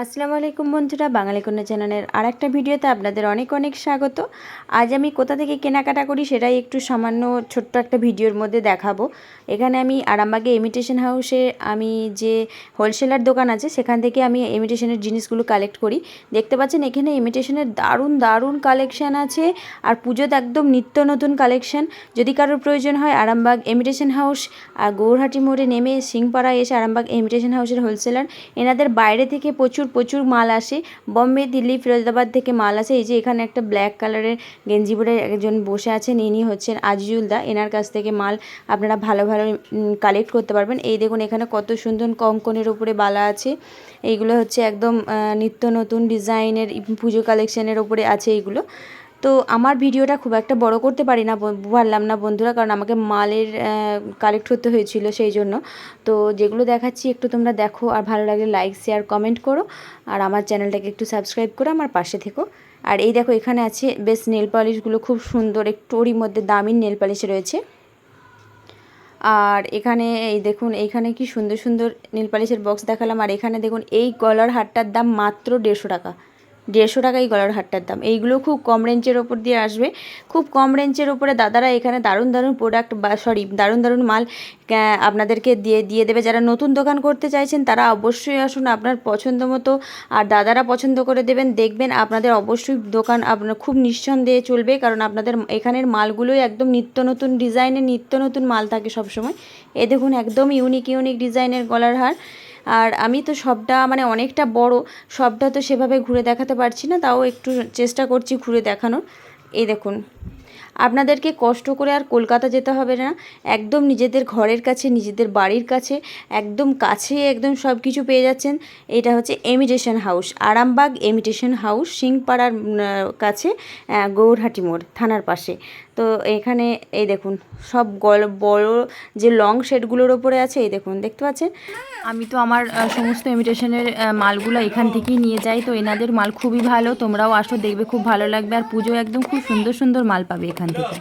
আসসালামু আলাইকুম বন্ধুরা, বাঙালি কন্যা চ্যানেলের আর একটা ভিডিওতে আপনাদের অনেক অনেক স্বাগত। আজ আমি কোথা থেকে কেনাকাটা করি সেটাই একটু সামান্য ছোট্ট একটা ভিডিওর মধ্যে দেখাবো। এখানে আমি আরামবাগে ইমিটেশন হাউসে আমি যে হোলসেলার দোকান আছে সেখান থেকে আমি ইমিটেশনের জিনিসগুলো কালেক্ট করি। দেখতে পাচ্ছেন এখানে ইমিটেশনের দারুণ দারুণ কালেকশান আছে, আর পুজোতে একদম নিত্য নতুন কালেকশান। যদি কারোর প্রয়োজন হয় আরামবাগ ইমিটেশন হাউস আর গৌরহাটি মোড়ে নেমে সিংপাড়ায় এসে আরামবাগ ইমিটেশন হাউসের হোলসেলার, এনাদের বাইরে থেকে প্রচুর প্রচুর মাল আসে, বম্বে, দিল্লি, ফিরোজাবাদ থেকে মাল আসে। এই যে এখানে একটা ব্ল্যাক কালারের গেঞ্জি পরে একজন বসে আছেন, ইনি হচ্ছেন আজিজুল দা। এনার কাছ থেকে মাল আপনারা ভালো ভালো কালেক্ট করতে পারবেন। এই দেখুন এখানে কত সুন্দর কঙ্কনের উপরে বালা আছে, এইগুলো হচ্ছে একদম নিত্য নতুন ডিজাইনের পুজো কালেকশানের ওপরে আছে এইগুলো। তো আমার ভিডিওটা খুব একটা বড় করতে পারলাম না বন্ধুরা, কারণ আমাকে মালের কালেক্ট করতে হয়েছিল সেই জন্য। তো যেগুলো দেখাচ্ছি একটু তোমরা দেখো, আর ভালো লাগলে লাইক শেয়ার কমেন্ট করো, আর আমার চ্যানেলটাকে একটু সাবস্ক্রাইব করে আমার পাশে থেকো। আর এই দেখো এখানে আছে বেশ নেল পলিশগুলো খুব সুন্দর, একটু ওরই মধ্যে দামি নেল পলিশ রয়েছে। আর এখানে এই দেখুন এইখানে কি সুন্দর সুন্দর নেল পলিশের বক্স দেখালাম। আর এখানে দেখুন এই গলার হারটার দাম মাত্র 150 টাকা। 150 টাকাই গলার হারটার দাম। এইগুলো খুব কম রেঞ্জের ওপর দিয়ে আসবে, খুব কম রেঞ্জের ওপরে দাদারা এখানে দারুণ দারুণ প্রোডাক্ট দারুণ দারুণ মাল আপনাদেরকে দিয়ে দেবে। যারা নতুন দোকান করতে চাইছেন তারা অবশ্যই আসুন আপনার পছন্দ মতো, আর দাদারা পছন্দ করে দেবেন। দেখবেন আপনাদের অবশ্যই দোকান আপনার খুব নিঃসন্দেহে চলবে, কারণ আপনাদের এখানের মালগুলোই একদম নিত্য নতুন ডিজাইনের নিত্য নতুন মাল থাকে সবসময়। এ দেখুন একদম ইউনিক ইউনিক ডিজাইনের গলার হার। আর আমি তো সবটা মানে অনেকটা বড়, সবটা তো সেভাবে ঘুরে দেখাতে পারছি না, তাও একটু চেষ্টা করছি ঘুরে দেখানোর। এই দেখুন আপনাদেরকে কষ্ট করে আর কলকাতা যেতে হবে না, একদম নিজেদের ঘরের কাছে, নিজেদের বাড়ির কাছে, একদম কাছে একদম সব কিছু পেয়ে যাচ্ছেন। এটা হচ্ছে imitation house, Arambagh imitation house, সিংপাড়ার কাছে, গৌরহাটি মোড় থানার পাশে। তো এখানে এই দেখুন সব বড় যে লং শেডগুলোর ওপরে আছে, এই দেখুন দেখতে পাচ্ছেন। আমি তো আমার সমস্ত ইমিটেশনের মালগুলো এখান থেকেই নিয়ে যাই। তো এনাদের মাল খুবই ভালো, তোমরাও আসো দেখবে খুব ভালো লাগবে। আর পুজো একদম খুব সুন্দর সুন্দর মাল পাবে এখান থেকে।